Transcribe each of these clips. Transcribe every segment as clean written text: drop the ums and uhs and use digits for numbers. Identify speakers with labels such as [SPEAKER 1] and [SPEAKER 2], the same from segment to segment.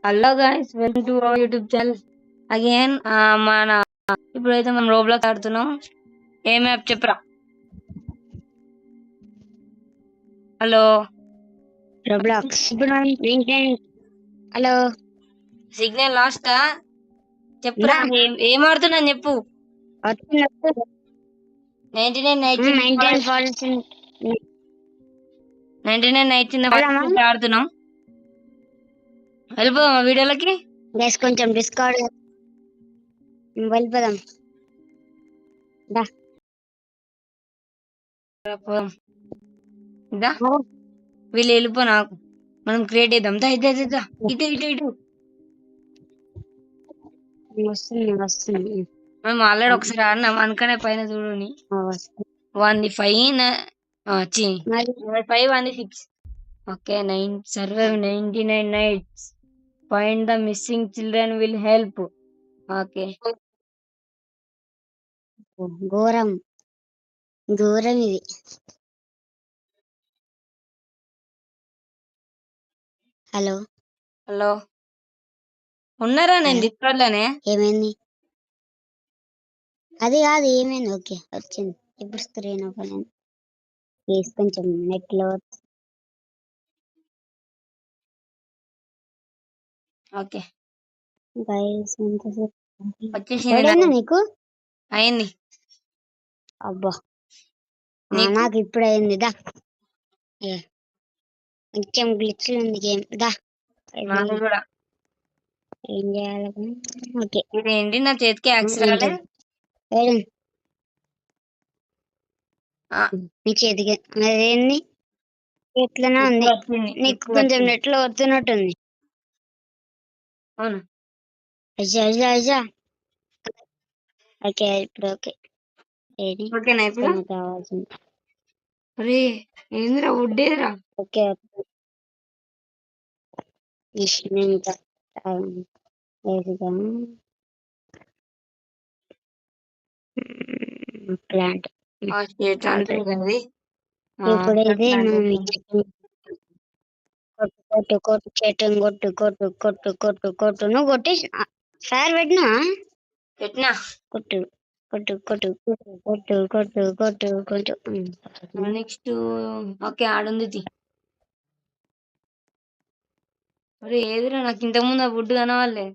[SPEAKER 1] Hello guys, welcome to our YouTube channel again. మన ఇప్పుడైతే మనం రోబ్లాక్స్ ఆడుతున్నాం. ఏ మ్యాప్ చెప్పరా? హలో
[SPEAKER 2] రోబ్లాక్స్ ఇప్పుడు మనం హలో
[SPEAKER 1] సిగ్నల్ లాస్టా? చెప్పరా, ఏం ఆడుతున్నాను చెప్పు. 99 నైట్స్ ఇన్ ఆడుతున్నాం. వెళ్ళిపోదాం వీడియోలకి.
[SPEAKER 2] కొంచెం డిస్కౌంట్ వెళ్ళిపోదాం.
[SPEAKER 1] వీళ్ళు వెళ్ళిపో, నాకు మనం క్రియేట్ చేద్దాం. ఇటు ఇటు ఇటు
[SPEAKER 2] వస్తుంది.
[SPEAKER 1] మేము ఆల్రెడీ ఒకసారి ఆడినాం అనుకనే పైన చూడుని. 1-5 5 1-6. Okay, 9 survive 99 nights. Find the missing children will help. Okay,
[SPEAKER 2] ఘోరం ఇది. హలో
[SPEAKER 1] హలో ఉన్నారా? నేను డిస్కౌంట్ లోనే.
[SPEAKER 2] ఏమైంది? అది కాదు, ఏమైంది? ఓకే, వచ్చింది ఇప్పుడు స్క్రీన్ ఓపెన్ అయింది. కొంచెం నెట్ లో
[SPEAKER 1] ఓకే
[SPEAKER 2] వచ్చేసింది నీకు.
[SPEAKER 1] అయింది.
[SPEAKER 2] అబ్బా, నాకు ఇప్పుడు అయింది. కొంచెం గ్లిచ్ ఉంది గేమ్.
[SPEAKER 1] నాకు కూడా.
[SPEAKER 2] ఏం చేయాలి? ఓకే,
[SPEAKER 1] ఇదేంటి నా చేతికి యాక్స్ రాలే?
[SPEAKER 2] నీ చేతికి అదేంది? ఎట్లనే ఉంది. నీకు కొంచెం నెట్ లో వస్తున్నట్టుంది.
[SPEAKER 1] అవును.
[SPEAKER 2] ఓకే, ఇప్పుడు ఓకే.
[SPEAKER 1] ఓకేనా ఇప్పుడు?
[SPEAKER 2] కావాల్సింది.
[SPEAKER 1] అరే ఏందిరా, ఉడ్డేదిరా.
[SPEAKER 2] ఓకే, ప్లాంట్ ఇప్పుడైతే కొట్టు చెట్టు కొట్టు నువ్వు కొట్టేసి ఫైర్
[SPEAKER 1] పెట్టినా.
[SPEAKER 2] కొట్టు కొట్టు కొట్టు కొట్టు కొట్టు కొట్టు కొట్టు
[SPEAKER 1] నెక్స్ట్. ఓకే, ఆడుంది. అరే ఏదిరా, నాకు ఇంతకు ముందు ఆ వుడ్ కనవాలే.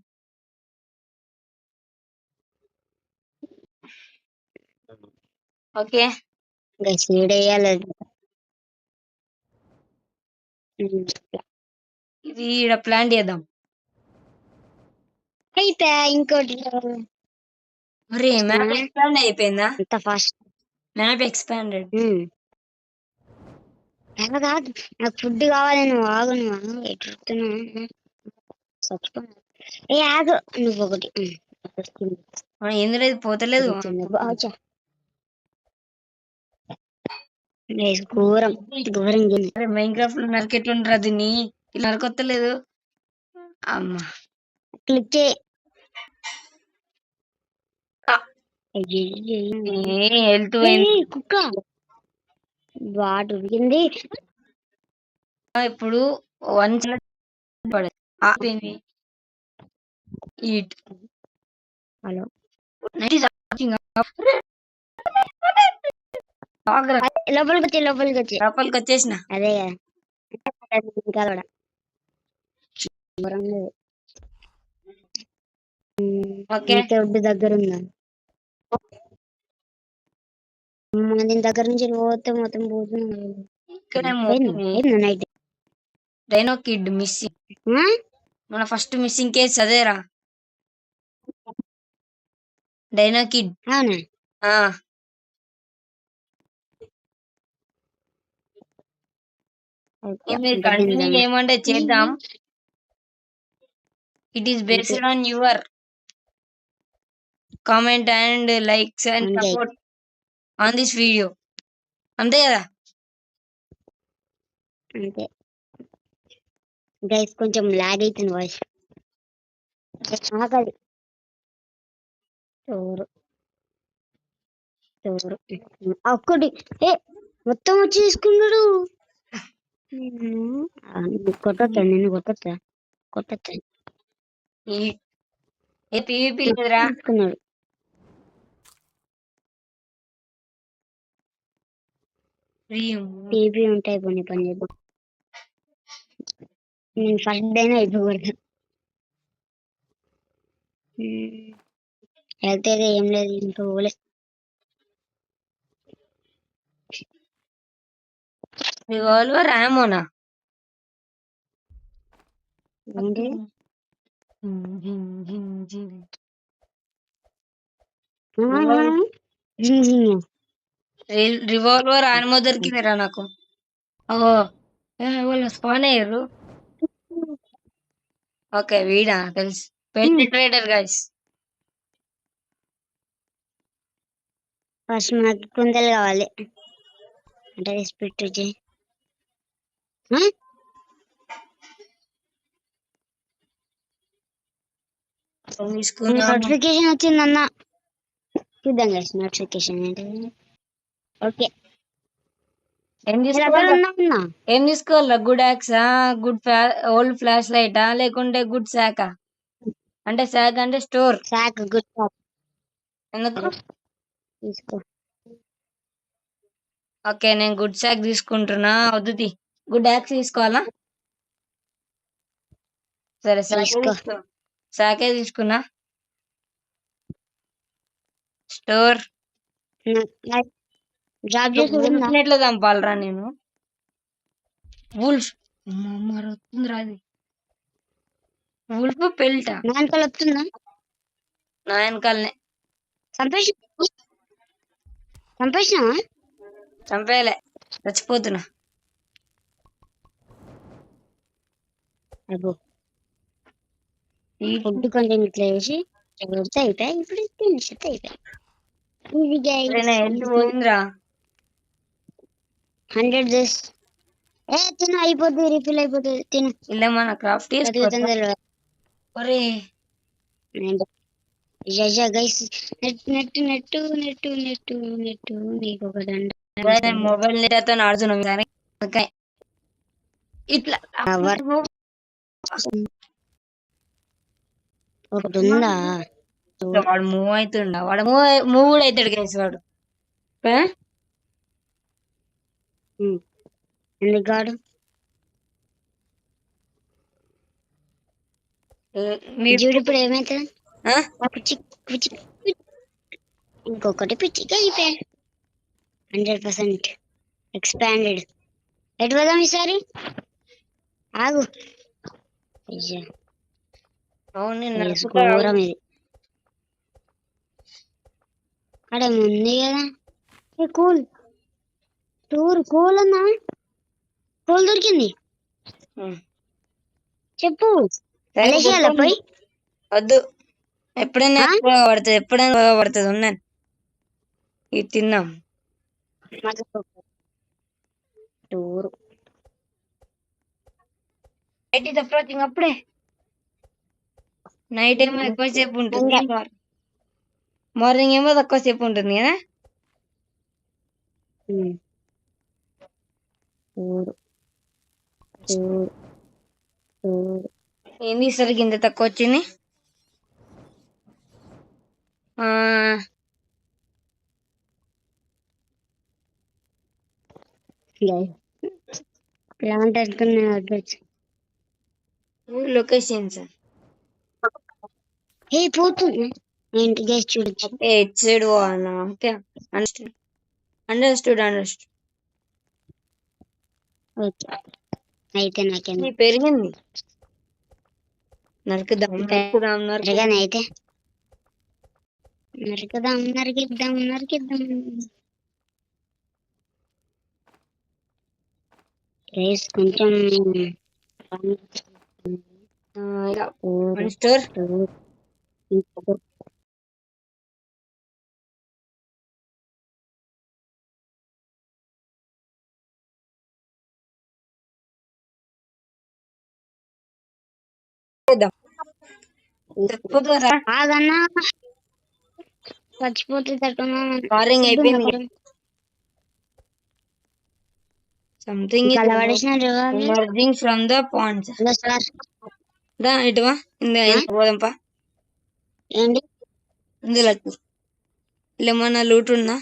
[SPEAKER 1] ఓకే,
[SPEAKER 2] సీడ్ వేయాలి.
[SPEAKER 1] ఇది ఈడ ప్లాంట్ చేద్దాం.
[SPEAKER 2] అయితే ఇంకోటి.
[SPEAKER 1] అరే మ్యాప్ ఎక్స్పాండ్ అయిపోయిందా?
[SPEAKER 2] అంత ఫాస్ట్
[SPEAKER 1] మ్యాప్ ఎక్స్పాండెడ్.
[SPEAKER 2] కాదు, నాకు ఫుడ్ కావాలి. నువ్వు ఆగు, నువ్వు ఎట్టున్నావు? ఏ ఆగు, నువ్వు ఒకటి
[SPEAKER 1] ఎందులో పోతలేదు.
[SPEAKER 2] ఘోరం
[SPEAKER 1] మైన్క్రాఫ్ట్ లో నరకెట్లుంటారా దీన్ని? ఇలా నరకొత్తలేదు. అమ్మా,
[SPEAKER 2] క్లిక్ చేయి.
[SPEAKER 1] హెల్త్
[SPEAKER 2] కుక్క వాటి ఉరికింది.
[SPEAKER 1] ఇప్పుడు 1 ఆపింది. ఈట్.
[SPEAKER 2] హలో, లోపలికి
[SPEAKER 1] వచ్చేసిన.
[SPEAKER 2] అదే ఒడ్డు దగ్గర ఉందా? దీని దగ్గర నుంచి పోతే మొత్తం పోతుంది.
[SPEAKER 1] Dino kid missing. మన ఫస్ట్ మిస్సింగ్ కేసు అదేరా, డైనో కిడ్.
[SPEAKER 2] అవునా?
[SPEAKER 1] మీరు కంటిన్యూ చేయమంటే చేద్దాం. It is based on your comment and likes and support on this video. అంతే కదా?
[SPEAKER 2] అంతే గైస్, కొంచెం లాగ్ అవుతుంది వాయిస్. ఒక్కటి మొత్తం వచ్చి తీసుకున్నాడు. నిన్ను కొట్టొచ్చా?
[SPEAKER 1] ఏ పీవీపీ లేదురా.
[SPEAKER 2] తీసుకున్నాడు. టీవీ ఉంటాయి కొన్ని పని చేద్దాం. నేను ఫస్ట్ అయినా అయిపోకూడదు. వెళ్తే ఏం లేదు ఇంట్లో పోలే.
[SPEAKER 1] రివాల్వర్ ఆమోనా
[SPEAKER 2] ఏంటి
[SPEAKER 1] రివాల్వర్ ఆమో దొరికిందిరా నాకు. ఓ వాళ్ళు స్పాన్ అయ్యారు. ఓకే వీడా తెలుసు, పెనిట్రేటర్ గైస్.
[SPEAKER 2] ఫస్ట్ నాకు కుందలు కావాలి అంటే రెస్పెక్ట్ చేయి. నోటిఫికేషన్ వచ్చిందన్న, చూద్దాం గైస్ నోటిఫికేషన్ ఏంటి. ఓకే
[SPEAKER 1] ఏం తీసుకోవాలా? గుడ్ యాక్సా, గుడ్ ఓల్డ్ ఫ్లాష్ లైటా, లేకుంటే గుడ్ శాకా? అంటే శాక్ అంటే స్టోర్.
[SPEAKER 2] శాక్ గుడ్ శాక్
[SPEAKER 1] ఎందుకు?
[SPEAKER 2] తీసుకో.
[SPEAKER 1] ఓకే నేను గుడ్ శాక్ తీసుకుంటున్నా. వద్దు గుడ్ యాక్స్ తీసుకోవాలా? సరే శాకే తీసుకున్నా. స్టోర్ ఎట్లా చంపాలరా నేను? వూల్ఫ్ వస్తుందిరా అది. వూల్ఫ్ పెల్టా
[SPEAKER 2] నా వెనకాల వస్తుందా?
[SPEAKER 1] నా వెనకాలనే.
[SPEAKER 2] చంపేసినావా?
[SPEAKER 1] చంపేయలే, చచ్చిపోతున్నా.
[SPEAKER 2] అబ్బో ఫుడ్ కొంచెం ఇట్లా వేసి అయిపోయాయి. ఇప్పుడు ఫినిష్ అయిపోయాయి.
[SPEAKER 1] పోయిందిరా
[SPEAKER 2] 100 డేస్. తిను అయిపోతుంది, రిఫిల్ అయిపోతుంది. తిను
[SPEAKER 1] ఇలా మన క్రాఫ్ట్ ఒరే
[SPEAKER 2] guys. Net net net net net నీకు ఒక దండ.
[SPEAKER 1] మొబైల్ నెట్తో ఆడుతున్నాం కానీ ఇట్లా
[SPEAKER 2] ఒకటి ఉందా?
[SPEAKER 1] వాడు మూవ్ అవుతుండ, వాడు మూవ్ కూడా అవుతాడు గైస్ వాడు.
[SPEAKER 2] ఎందుకు చూడు ఇప్పుడు ఏమైతుంది? ఇంకొకటి పిచ్చిగా అయిపోయా. 100% ఎక్స్పాండెడ్. ఎటు పోదాం ఈసారి? ఆగు. ఘోరం ఇది. అక్కడ ఉంది కదా కూల్. కూల్ అన్నా, కూల్ దొరికింది. చెప్పు. పోయి
[SPEAKER 1] వద్దు, ఎప్పుడైనా పడుతుంది, ఎప్పుడైనా పడుతుంది. ఉన్నాను ఇది తిన్నాం.
[SPEAKER 2] Tour
[SPEAKER 1] approaching. అప్పుడే నైట్ ఏమో ఎక్కువసేపు ఉంటుంది, మార్నింగ్ ఏమో తక్కువసేపు ఉంటుంది కదా. ఏంది సరికి ఇంత తక్కువ వచ్చింది? లొకేషన్స్
[SPEAKER 2] పోతుంది. చూడొచ్చు.
[SPEAKER 1] అండర్స్టూడ్.
[SPEAKER 2] అయితే నాకేం
[SPEAKER 1] పెరిగింది. నరకదాం
[SPEAKER 2] అయితే నరికిద్దాం. కొంచెం
[SPEAKER 1] స్టోర్
[SPEAKER 2] చచ్చిపోతుంది.
[SPEAKER 1] మార్నింగ్ అయిపోయింది. Something is emerging from the ponds. దా ఇటువా పోదాంపా
[SPEAKER 2] ఏంటి
[SPEAKER 1] ఇందులో ఇలా ఏమన్నా లూట్ ఉందా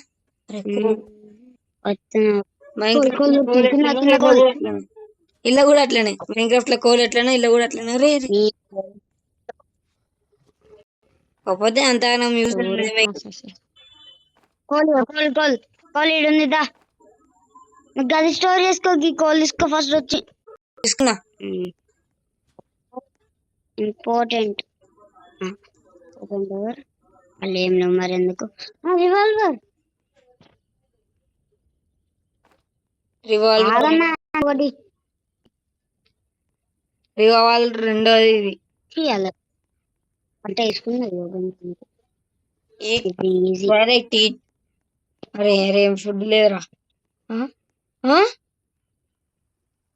[SPEAKER 2] వస్తున్నా
[SPEAKER 1] మైన్క్రాఫ్ట్
[SPEAKER 2] కోల్
[SPEAKER 1] లో కోల్
[SPEAKER 2] చిన్న
[SPEAKER 1] ఎట్లనో
[SPEAKER 2] చిన్న
[SPEAKER 1] ఇల్లు
[SPEAKER 2] కోల్
[SPEAKER 1] కూడా అట్లనే ఇల్లు కూడా అట్లనే మైన్క్రాఫ్ట్ లో కోల్ ఎట్లనో ఇల్లు కూడా అట్లనే రే రే. కాకపోతే అంతగానం use
[SPEAKER 2] coal coal coal coal ఈడుంది దా గది స్టోర్ చేసుకో ఈ కోల్ తీసుకో ఫస్ట్ వచ్చి
[SPEAKER 1] తీసుకున్నా
[SPEAKER 2] ఇంపార్టెంట్ ఓపెన్ డోర్ వాళ్ళు ఏం లేవు మరి ఎందుకు రివాల్వర్
[SPEAKER 1] రివాల్వర్
[SPEAKER 2] ఆగన్నా ఒకటి
[SPEAKER 1] రివాల్వర్ రెండోది ఇది
[SPEAKER 2] తీయాలి అంటే వేసుకున్నది ఈజీ
[SPEAKER 1] డైరెక్ట్ అరే అరే ఫుడ్ లేదురా ఆ? ఆ?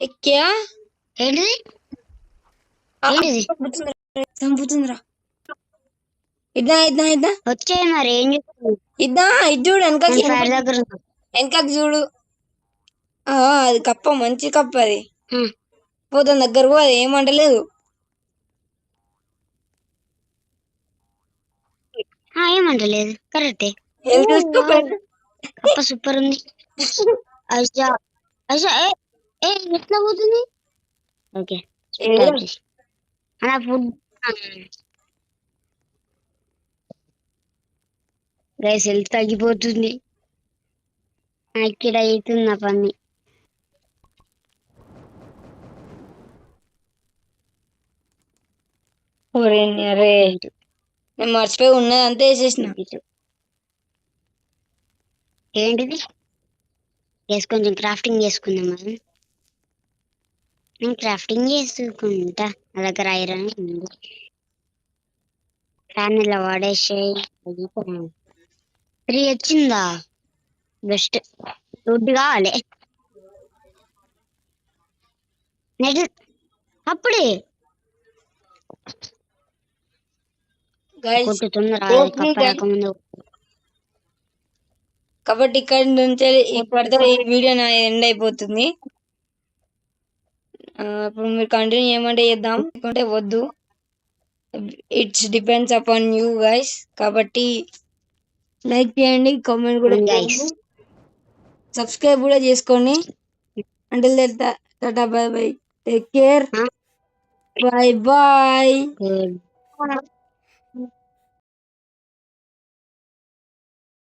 [SPEAKER 1] ఏ క్యా
[SPEAKER 2] ఏంటిది ఏంటిది
[SPEAKER 1] చంపుతుందిరా ఇద్దా ఇద్దా ఇద్దా
[SPEAKER 2] వచ్చాయి మరి ఏం చేస్తుంది
[SPEAKER 1] ఇద్దా ఇది చూడు వెనకకి
[SPEAKER 2] నేను ఫైర్ దగ్గర ఉన్నా.
[SPEAKER 1] వెనకకి చూడు అది కప్ప మంచి కప్ప అది
[SPEAKER 2] హ్మ్.
[SPEAKER 1] పోతాం దగ్గర పో అది ఏమంటలేదు
[SPEAKER 2] ఏమంటలేదు కరెక్టే
[SPEAKER 1] హెల్త్ చూసుకోపోయింది
[SPEAKER 2] కప్ప సూపర్ ఉంది ఐషా ఐషా ఏ ఎట్లా పోతుంది ఓకే అలా ఫుడ్ గైస్ హెల్త్ తగ్గిపోతుంది ఇక్కడ అవుతుంది నా పని
[SPEAKER 1] అరే నేను మర్చిపోయి ఉన్నది అంతా వేసేసిన
[SPEAKER 2] ఏంటిది కొంచెం క్రాఫ్టింగ్ చేసుకుందాం మనం నేను క్రాఫ్టింగ్ చేసుకుంటా నా దగ్గర ఐరన్ ఉంది ఫ్యాన్ ఇలా వాడేసాయి 3 వచ్చిందా బెస్ట్ వుడ్ కావాలి నెక్స్ట్ అప్పుడే కొట్టుతుందిరా కప్ప రాకముందు
[SPEAKER 1] కాబట్టి ఇక్కడ నుంచి ఇప్పటితో ఈ వీడియో నా ఎండ్ అయిపోతుంది ఇప్పుడు మీరు కంటిన్యూ చేయమంటే చేద్దాం లేకుంటే వద్దు it's depends upon you guys కాబట్టి లైక్ చేయండి కామెంట్ కూడా చేయండి సబ్స్క్రైబ్ కూడా చేసుకోండి అంటే tata bye bye take care bye bye